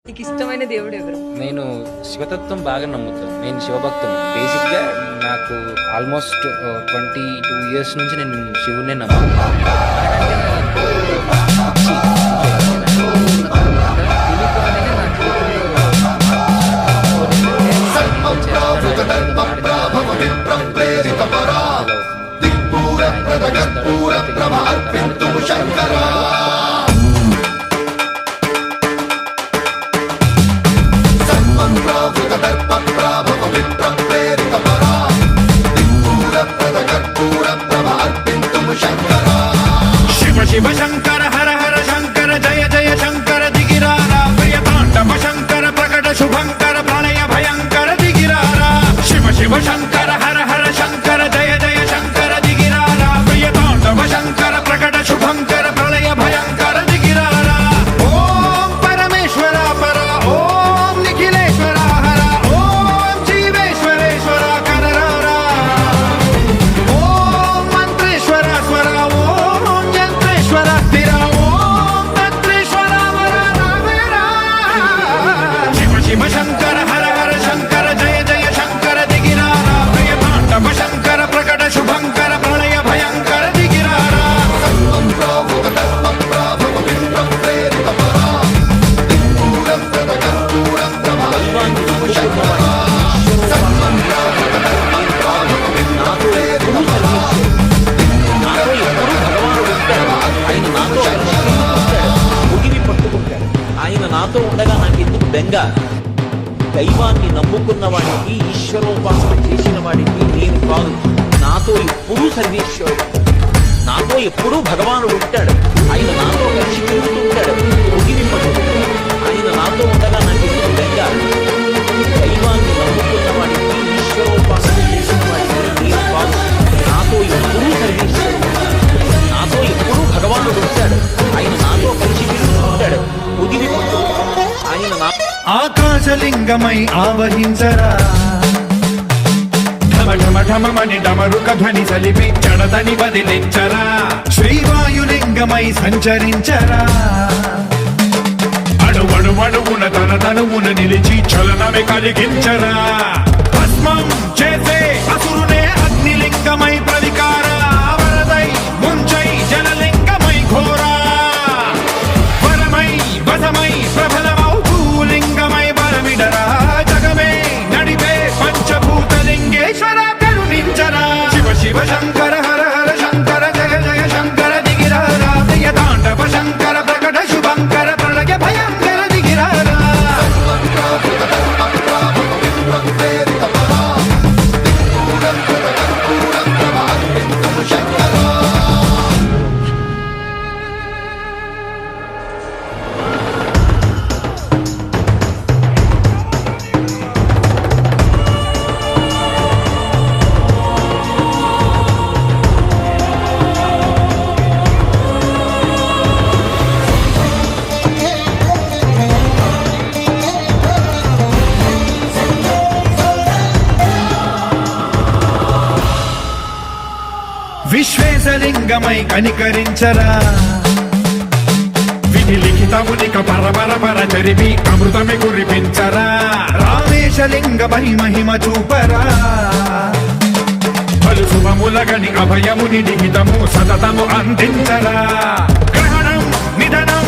నీకు ఇష్టమైన దేవుడు ఎవరు? నేను శివతత్వం బాగా నమ్ముతాను. నేను శివభక్తుని. బేసిక్గా నాకు ఆల్మోస్ట్ 22 ఇయర్స్ నుంచి నేను శివునే నమ్ముతాను. శివ శివ శంకర హర హర శంకర జయ జయ శంకర దిగిరారా ప్రియతాండవ శంకర ప్రకట శుభంకర ప్రళయ భయంకర దిగిరారా శివ శివ శంకర హర హర శంకర జయ జయ శంకర దిగిరారా ప్రియతాండవ శంకర ప్రకట శుభంకర ప్రళయ భయంకర దిగిరారా ఓం పరమేశ్వర పర ఓం నిఖిలేశ్వర హర ఓం జీవేశ్వరేశ్వర కరరారా ఓం మంత్రేశ్వర స్వర ఓం యంత్రేశ్వర స్థిర ఓం తంత్రేశ్వర వర రామేరా శివ శివ శంకర హర హర శంకర జయ జయ శంకర దిగిరారా ప్రియతాండవ శంకర ప్రకట శుభంకర ప్రళయ భయంకర దిగిరారా ఆయన నాతో ఉండగా నాకు ఎందుకు బెంగ? దైవాన్ని నమ్ముకున్న వాడికి, ఈశ్వరోపాసన చేసిన వాడికి నేను కాదు, నాతో ఎప్పుడూ సర్వేశ్వరుడు, నాతో ఎప్పుడూ భగవానుడు ఉంటాడు. ఆయన నాతో కలిసి తిరుగుతుంటాడు, ముగివి పట్టుకుంటాడు. ఆయన నాతో ఉండగా నాకు ఎందుకు బెంగ? దైవాన్ని నమ్ముకున్న వాడికి, ఈశ్వరోపాసన చేసిన వాడికి నేను కాదు, నాతో ఎప్పుడూ సర్వేశ్వరుడు, నాతో ఎప్పుడూ భగవానుడు ఉంటాడు. ఆయన నాతో కలిసి తిరుగుతుంటాడు, ముగివి పట్టుకుంటాడు. ఆయన నా ఆకాశలింగమై ఆవహించరా ఢమ ఢమ ఢమమని డమరుక ధ్వని సలిపి జడదని వదిలించరా శ్రీవాయులింగమై సంచరించరా అణువణువున తన తనువున నిలిచి చలనమే కలిగించరా భస్మం చేసే అసురునే అగ్నిలింగమై ప్రవికార వరదై ముంచై జలలింగమై ఘోరా వరమై వసమై ప్రబలమౌ భూలింగమై బలమిడరా జగమే నడిపే పంచభూతలింగేశ్వర కరుణించరా శివ శివ శంకర హర హర శంకర జయ జయ శంకర దిగిరారా ప్రియతాండవ శంకర ప్రకట శుభంకర ప్రళయ భయంకర దిగిరారా విశ్వేశలింగమై కనికరించరా విధి లిఖితమునిక పరపర పర చరివి అమృతమి కురిపించరా రామేశలింగమై మహిమ చూపరా పలు శుభములగని అభయముని నిహితము సతతము అందించరా గ్రహణం నిధనం